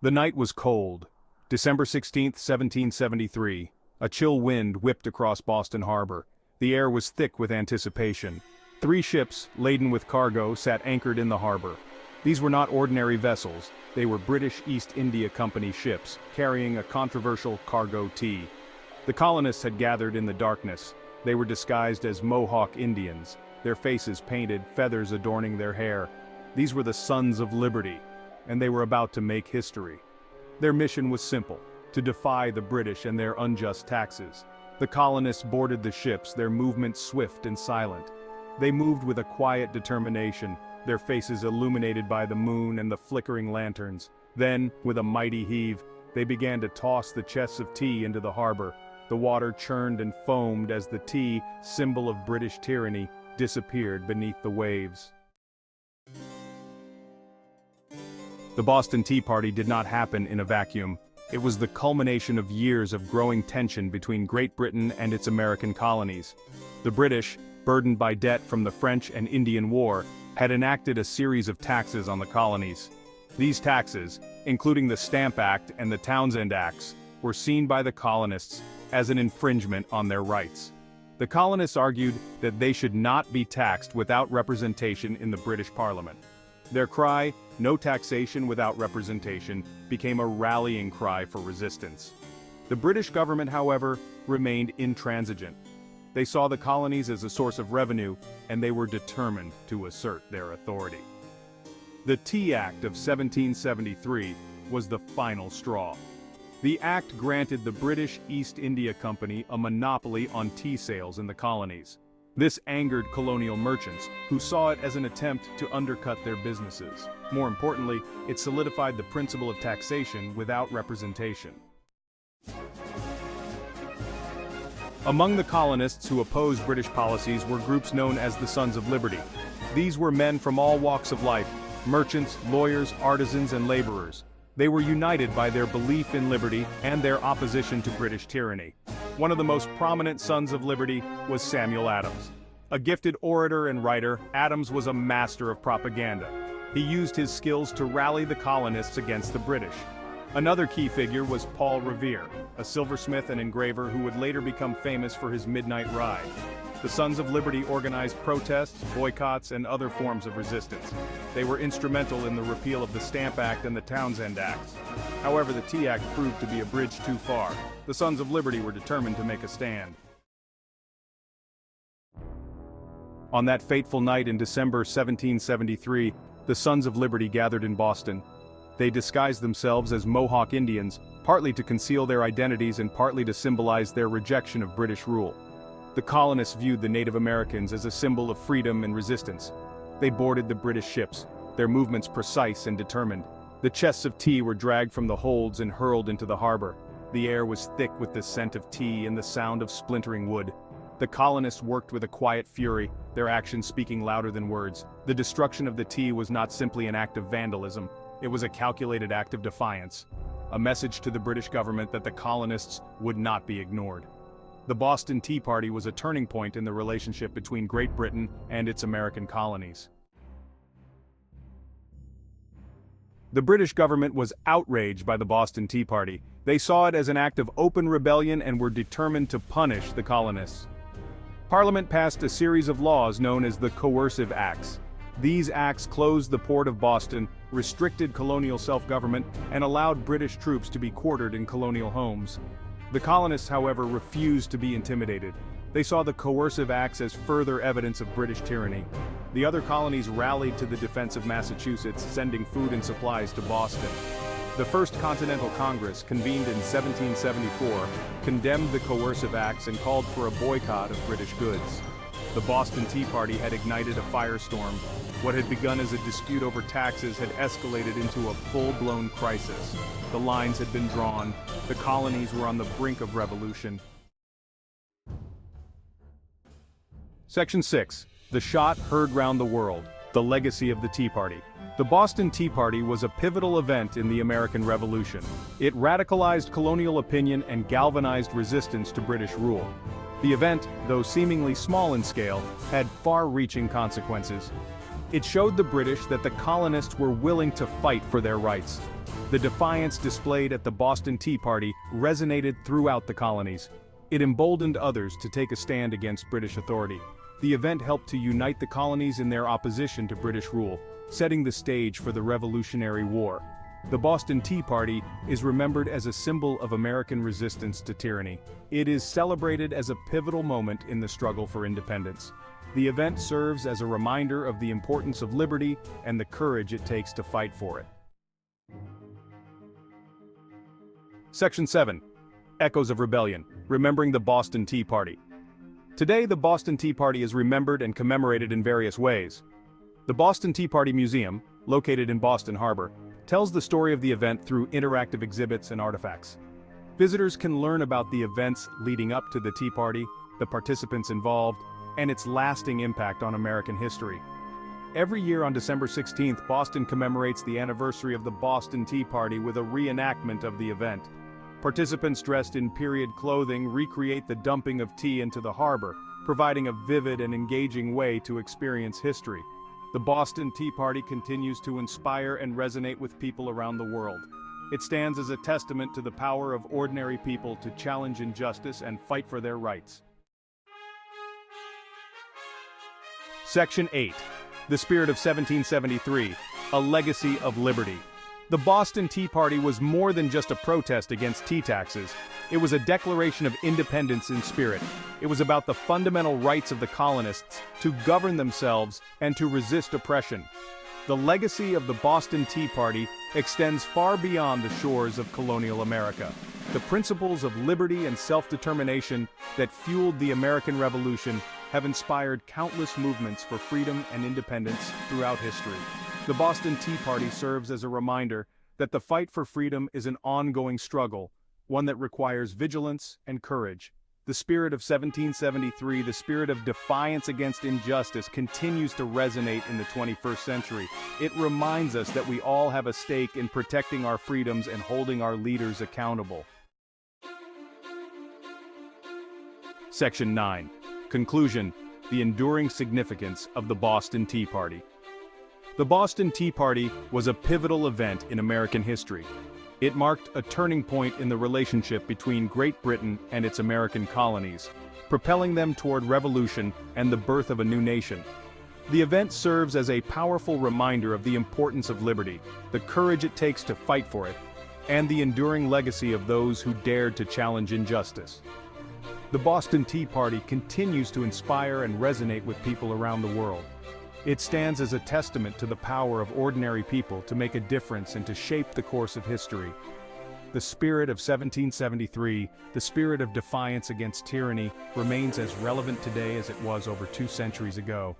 The night was cold. December 16, 1773. A chill wind whipped across Boston Harbor. The air was thick with anticipation. 3 ships, laden with cargo, sat anchored in the harbor. These were not ordinary vessels. They were British East India Company ships, carrying a controversial cargo tea. The colonists had gathered in the darkness. They were disguised as Mohawk Indians, their faces painted, feathers adorning their hair. These were the Sons of Liberty, and they were about to make history. Their mission was simple: to defy the British and their unjust taxes. The colonists boarded the ships, their movements swift and silent. They moved with a quiet determination, their faces illuminated by the moon and the flickering lanterns. Then, with a mighty heave, they began to toss the chests of tea into the harbor. The water churned and foamed as the tea, symbol of British tyranny, disappeared beneath the waves. The Boston Tea Party did not happen in a vacuum. It was the culmination of years of growing tension between Great Britain and its American colonies. The British, burdened by debt from the French and Indian War, had enacted a series of taxes on the colonies. These taxes, including the Stamp Act and the Townshend Acts, were seen by the colonists as an infringement on their rights. The colonists argued that they should not be taxed without representation in the British Parliament. Their cry, "No taxation without representation," became a rallying cry for resistance. The British government, however, remained intransigent. They saw the colonies as a source of revenue, and they were determined to assert their authority. The Tea Act of 1773 was the final straw. The act granted the British East India Company a monopoly on tea sales in the colonies. This angered colonial merchants, who saw it as an attempt to undercut their businesses. More importantly, it solidified the principle of taxation without representation. Among the colonists who opposed British policies were groups known as the Sons of Liberty. These were men from all walks of life: merchants, lawyers, artisans, and laborers. They were united by their belief in liberty and their opposition to British tyranny. One of the most prominent Sons of Liberty was Samuel Adams. A gifted orator and writer, Adams was a master of propaganda. He used his skills to rally the colonists against the British. Another key figure was Paul Revere, a silversmith and engraver who would later become famous for his midnight ride. The Sons of Liberty organized protests, boycotts, and other forms of resistance. They were instrumental in the repeal of the Stamp Act and the Townshend Acts. However, the Tea Act proved to be a bridge too far. The Sons of Liberty were determined to make a stand. On that fateful night in December 1773, the Sons of Liberty gathered in Boston. They disguised themselves as Mohawk Indians, partly to conceal their identities and partly to symbolize their rejection of British rule. The colonists viewed the Native Americans as a symbol of freedom and resistance. They boarded the British ships, their movements precise and determined. The chests of tea were dragged from the holds and hurled into the harbor. The air was thick with the scent of tea and the sound of splintering wood. The colonists worked with a quiet fury, their actions speaking louder than words. The destruction of the tea was not simply an act of vandalism. It was a calculated act of defiance, a message to the British government that the colonists would not be ignored. The Boston Tea Party was a turning point in the relationship between Great Britain and its American colonies. The British government was outraged by the Boston Tea Party. They saw it as an act of open rebellion and were determined to punish the colonists. Parliament passed a series of laws known as the Coercive Acts. These acts closed the port of Boston, restricted colonial self-government, and allowed British troops to be quartered in colonial homes. The colonists, however, refused to be intimidated. They saw the coercive acts as further evidence of British tyranny. The other colonies rallied to the defense of Massachusetts, sending food and supplies to Boston. The First Continental Congress, convened in 1774, condemned the coercive acts and called for a boycott of British goods. The Boston Tea Party had ignited a firestorm. What had begun as a dispute over taxes had escalated into a full-blown crisis. The lines had been drawn. The colonies were on the brink of revolution. Section 6. The Shot Heard Round the World. The Legacy of the Tea Party. The Boston Tea Party was a pivotal event in the American Revolution. It radicalized colonial opinion and galvanized resistance to British rule. The event, though seemingly small in scale, had far-reaching consequences. It showed the British that the colonists were willing to fight for their rights. The defiance displayed at the Boston Tea Party resonated throughout the colonies. It emboldened others to take a stand against British authority. The event helped to unite the colonies in their opposition to British rule, setting the stage for the Revolutionary War. The Boston Tea Party is remembered as a symbol of American resistance to tyranny. It is celebrated as a pivotal moment in the struggle for independence. The event serves as a reminder of the importance of liberty and the courage it takes to fight for it. Section 7. Echoes of Rebellion, Remembering the Boston Tea Party. Today, the Boston Tea Party is remembered and commemorated in various ways. The Boston Tea Party Museum, located in Boston Harbor, tells the story of the event through interactive exhibits and artifacts. Visitors can learn about the events leading up to the Tea Party, the participants involved, and its lasting impact on American history. Every year on December 16th, Boston commemorates the anniversary of the Boston Tea Party with a reenactment of the event. Participants dressed in period clothing recreate the dumping of tea into the harbor, providing a vivid and engaging way to experience history. The Boston Tea Party continues to inspire and resonate with people around the world. It stands as a testament to the power of ordinary people to challenge injustice and fight for their rights. Section 8. The Spirit of 1773, A Legacy of Liberty. The Boston Tea Party was more than just a protest against tea taxes. It was a declaration of independence in spirit. It was about the fundamental rights of the colonists to govern themselves and to resist oppression. The legacy of the Boston Tea Party extends far beyond the shores of colonial America. The principles of liberty and self-determination that fueled the American Revolution have inspired countless movements for freedom and independence throughout history. The Boston Tea Party serves as a reminder that the fight for freedom is an ongoing struggle, one that requires vigilance and courage. The spirit of 1773, the spirit of defiance against injustice, continues to resonate in the 21st century. It reminds us that we all have a stake in protecting our freedoms and holding our leaders accountable. Section 9. Conclusion: The enduring significance of the Boston Tea Party. The Boston Tea Party was a pivotal event in American history. It marked a turning point in the relationship between Great Britain and its American colonies, propelling them toward revolution and the birth of a new nation. The event serves as a powerful reminder of the importance of liberty, the courage it takes to fight for it, and the enduring legacy of those who dared to challenge injustice. The Boston Tea Party continues to inspire and resonate with people around the world. It stands as a testament to the power of ordinary people to make a difference and to shape the course of history. The spirit of 1773, the spirit of defiance against tyranny, remains as relevant today as it was over 2 centuries ago.